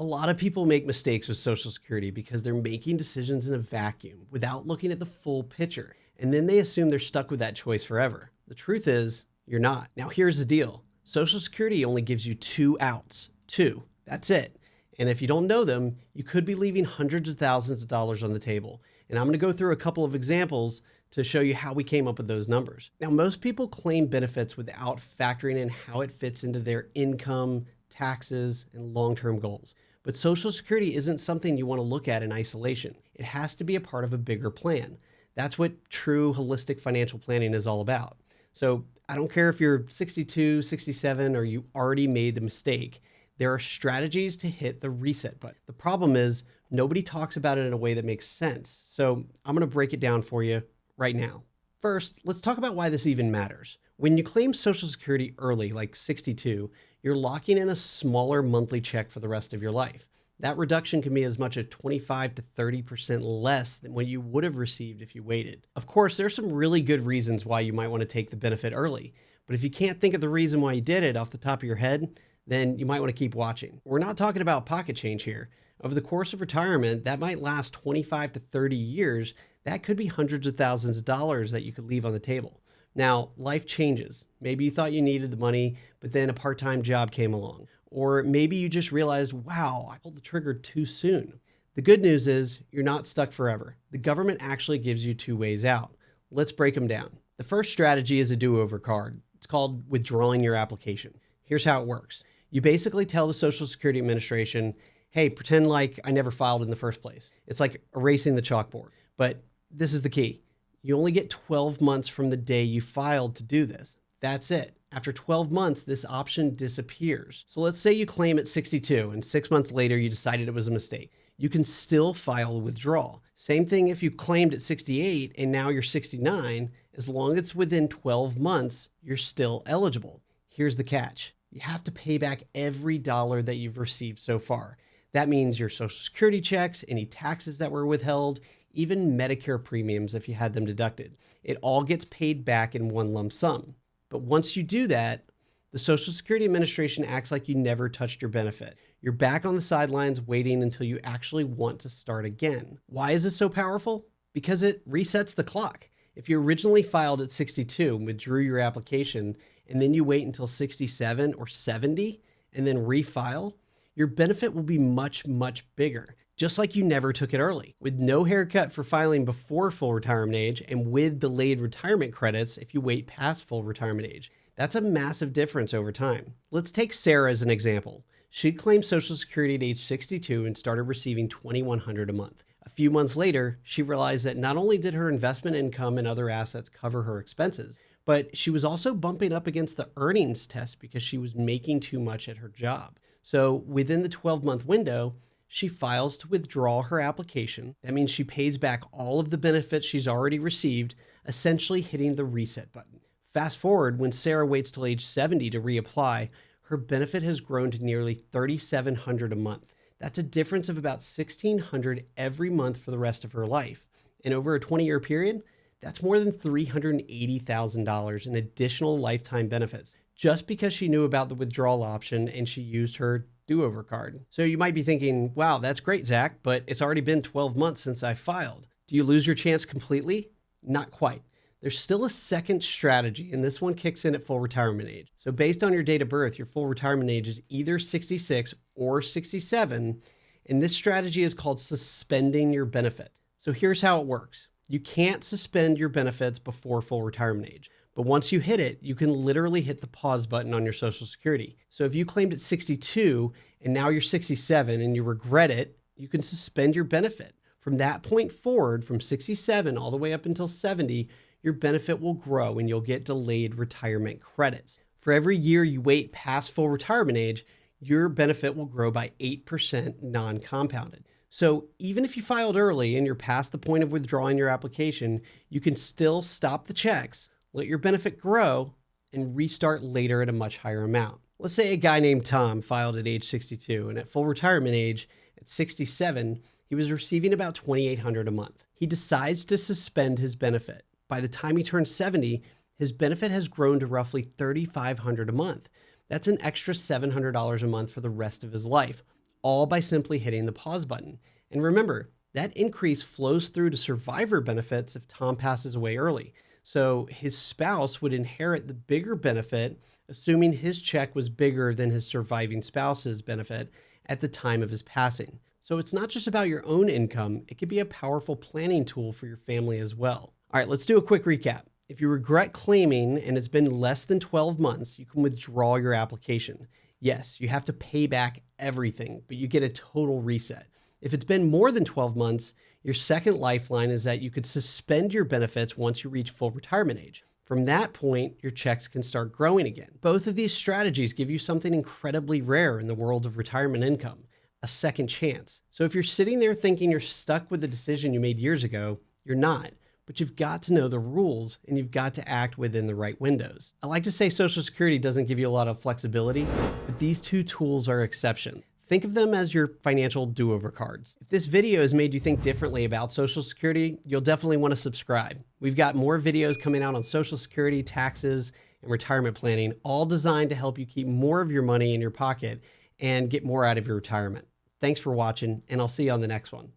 A lot of people make mistakes with Social Security because they're making decisions in a vacuum without looking at the full picture. And then they assume they're stuck with that choice forever. The truth is, you're not. Now, here's the deal. Social Security only gives you two outs. Two. That's it. And if you don't know them, you could be leaving hundreds of thousands of dollars on the table. And I'm going to go through a couple of examples to show you how we came up with those numbers. Now, most people claim benefits without factoring in how it fits into their income, taxes, and long-term goals. But Social Security isn't something you want to look at in isolation. It has to be a part of a bigger plan. That's what true holistic financial planning is all about. So I don't care if you're 62, 67, or you already made a mistake. There are strategies to hit the reset button. The problem is nobody talks about it in a way that makes sense. So I'm going to break it down for you right now. First, let's talk about why this even matters. When you claim Social Security early, like 62, you're locking in a smaller monthly check for the rest of your life. That reduction can be as much as 25 to 30% less than what you would have received if you waited. Of course, there's some really good reasons why you might want to take the benefit early. But if you can't think of the reason why you did it off the top of your head, then you might want to keep watching. We're not talking about pocket change here. Over the course of retirement, that might last 25 to 30 years. That could be hundreds of thousands of dollars that you could leave on the table. Now, life changes. Maybe you thought you needed the money, but then a part-time job came along. Or maybe you just realized, wow, I pulled the trigger too soon. The good news is you're not stuck forever. The government actually gives you two ways out. Let's break them down. The first strategy is a do-over card. It's called withdrawing your application. Here's how it works. You basically tell the Social Security Administration, hey, pretend like I never filed in the first place. It's like erasing the chalkboard. But this is the key. You only get 12 months from the day you filed to do this. That's it. After 12 months, this option disappears. So let's say you claim at 62 and 6 months later you decided it was a mistake. You can still file a withdrawal. Same thing if you claimed at 68 and now you're 69, as long as it's within 12 months, you're still eligible. Here's the catch. You have to pay back every dollar that you've received so far. That means your Social Security checks, any taxes that were withheld, even Medicare premiums if you had them deducted. It all gets paid back in one lump sum. But once you do that, the Social Security Administration acts like you never touched your benefit. You're back on the sidelines waiting until you actually want to start again. Why is this so powerful? Because it resets the clock. If you originally filed at 62 and withdrew your application, and then you wait until 67 or 70 and then refile, your benefit will be much, much bigger. Just like you never took it early. With no haircut for filing before full retirement age and with delayed retirement credits if you wait past full retirement age. That's a massive difference over time. Let's take Sarah as an example. She claimed Social Security at age 62 and started receiving $2,100 a month. A few months later, she realized that not only did her investment income and other assets cover her expenses, but she was also bumping up against the earnings test because she was making too much at her job. So within the 12-month window, she files to withdraw her application. That means she pays back all of the benefits she's already received, essentially hitting the reset button. Fast forward, when Sarah waits till age 70 to reapply, her benefit has grown to nearly $3,700 a month. That's a difference of about $1,600 every month for the rest of her life. And over a 20-year period, that's more than $380,000 in additional lifetime benefits, just because she knew about the withdrawal option and she used her do-over card. So you might be thinking, wow, that's great, Zach, but it's already been 12 months since I filed. Do you lose your chance completely? Not quite. There's still a second strategy, and this one kicks in at full retirement age. So based on your date of birth, your full retirement age is either 66 or 67, and this strategy is called suspending your benefits. So here's how it works. You can't suspend your benefits before full retirement age. But once you hit it, you can literally hit the pause button on your Social Security. So if you claimed at 62 and now you're 67 and you regret it, you can suspend your benefit. From that point forward, from 67 all the way up until 70, your benefit will grow and you'll get delayed retirement credits. For every year you wait past full retirement age, your benefit will grow by 8% non-compounded. So even if you filed early and you're past the point of withdrawing your application, you can still stop the checks, let your benefit grow, and restart later at a much higher amount. Let's say a guy named Tom filed at age 62, and at full retirement age, at 67, he was receiving about $2,800 a month. He decides to suspend his benefit. By the time he turns 70, his benefit has grown to roughly $3,500 a month. That's an extra $700 a month for the rest of his life, all by simply hitting the pause button. And remember, that increase flows through to survivor benefits if Tom passes away early. So his spouse would inherit the bigger benefit, assuming his check was bigger than his surviving spouse's benefit at the time of his passing. So it's not just about your own income, it could be a powerful planning tool for your family as well. All right, let's do a quick recap. If you regret claiming and it's been less than 12 months, you can withdraw your application. Yes, you have to pay back everything, but you get a total reset. If it's been more than 12 months, your second lifeline is that you could suspend your benefits once you reach full retirement age. From that point, your checks can start growing again. Both of these strategies give you something incredibly rare in the world of retirement income, a second chance. So if you're sitting there thinking you're stuck with the decision you made years ago, you're not. But you've got to know the rules and you've got to act within the right windows. I like to say Social Security doesn't give you a lot of flexibility, but these two tools are exception. Think of them as your financial do-over cards. If this video has made you think differently about Social Security, you'll definitely want to subscribe. We've got more videos coming out on Social Security, taxes, and retirement planning, all designed to help you keep more of your money in your pocket and get more out of your retirement. Thanks for watching, and I'll see you on the next one.